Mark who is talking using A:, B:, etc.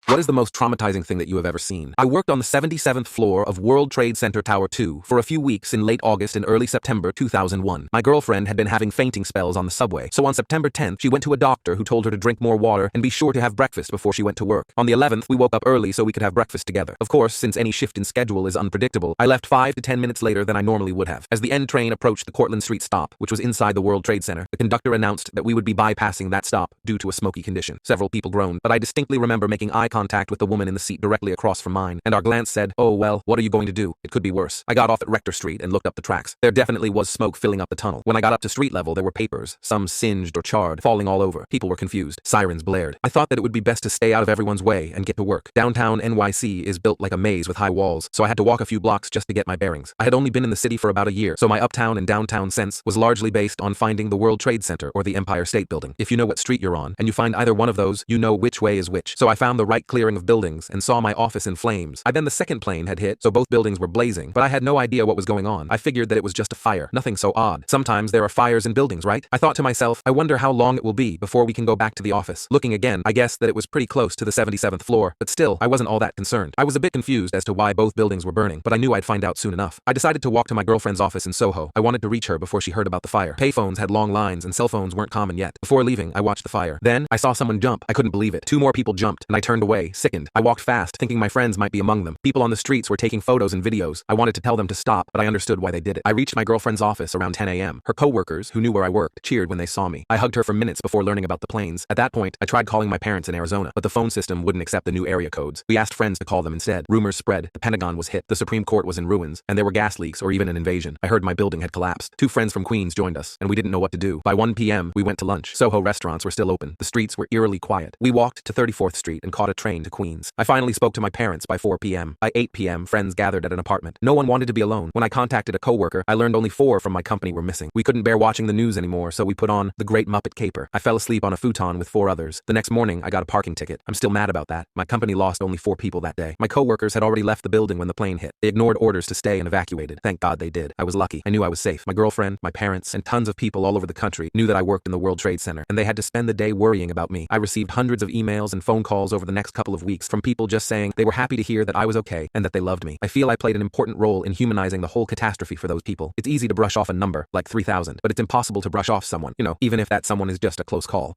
A: What is the most traumatizing thing that you have ever seen? I worked on the 77th floor of World Trade Center Tower 2 for a few weeks in late August and early September 2001. My girlfriend had been having fainting spells on the subway, so on September 10th, she went to a doctor who told her to drink more water and be sure to have breakfast before she went to work. On the 11th, we woke up early so we could have breakfast together. Of course, since any shift in schedule is unpredictable, I left 5 to 10 minutes later than I normally would have. As the N train approached the Cortlandt Street stop, which was inside the World Trade Center, the conductor announced that we would be bypassing that stop due to a smoky condition. Several people groaned, but I distinctly remember making eye contact with the woman in the seat directly across from mine, and our glance said, "Oh well, what are you going to do? It could be worse." I got off at Rector Street and looked up the tracks. There definitely was smoke filling up the tunnel. When I got up to street level, there were papers, some singed or charred, falling all over. People were confused. Sirens blared. I thought that it would be best to stay out of everyone's way and get to work. Downtown NYC is built like a maze with high walls, so I had to walk a few blocks just to get my bearings. I had only been in the city for about a year, so my uptown and downtown sense was largely based on finding the World Trade Center or the Empire State Building. If you know what street you're on, and you find either one of those, you know which way is which. So I found the right clearing of buildings and saw my office in flames. Then the second plane had hit, so both buildings were blazing, but I had no idea what was going on. I figured that it was just a fire, nothing so odd. Sometimes there are fires in buildings, right? I thought to myself, I wonder how long it will be before we can go back to the office. Looking again, I guessed that it was pretty close to the 77th floor, but still, I wasn't all that concerned. I was a bit confused as to why both buildings were burning, but I knew I'd find out soon enough. I decided to walk to my girlfriend's office in Soho. I wanted to reach her before she heard about the fire. Payphones had long lines and cell phones weren't common yet. Before leaving, I watched the fire. Then, I saw someone jump. I couldn't believe it. 2 more people jumped, and I turned away, sickened. I walked fast, thinking my friends might be among them. People on the streets were taking photos and videos. I wanted to tell them to stop, but I understood why they did it. I reached my girlfriend's office around 10 a.m. Her coworkers, who knew where I worked, cheered when they saw me. I hugged her for minutes before learning about the planes. At that point, I tried calling my parents in Arizona, but the phone system wouldn't accept the new area codes. We asked friends to call them instead. Rumors spread. The Pentagon was hit. The Supreme Court was in ruins, and there were gas leaks or even an invasion. I heard my building had collapsed. 2 friends from Queens joined us, and we didn't know what to do. By 1 p.m., we went to lunch. Soho restaurants were still open. The streets were eerily quiet. We walked to 34th Street and caught a train to Queens. I finally spoke to my parents by 4 p.m. By 8 p.m., friends gathered at an apartment. No one wanted to be alone. When I contacted a coworker, I learned only 4 from my company were missing. We couldn't bear watching the news anymore, so we put on The Great Muppet Caper. I fell asleep on a futon with 4 others. The next morning, I got a parking ticket. I'm still mad about that. My company lost only 4 people that day. My coworkers had already left the building when the plane hit. They ignored orders to stay and evacuated. Thank God they did. I was lucky. I knew I was safe. My girlfriend, my parents, and tons of people all over the country knew that I worked in the World Trade Center, and they had to spend the day worrying about me. I received hundreds of emails and phone calls over the next couple of weeks from people just saying they were happy to hear that I was okay and that they loved me. I feel I played an important role in humanizing the whole catastrophe for those people. It's easy to brush off a number like 3,000, but it's impossible to brush off someone, even if that someone is just a close call.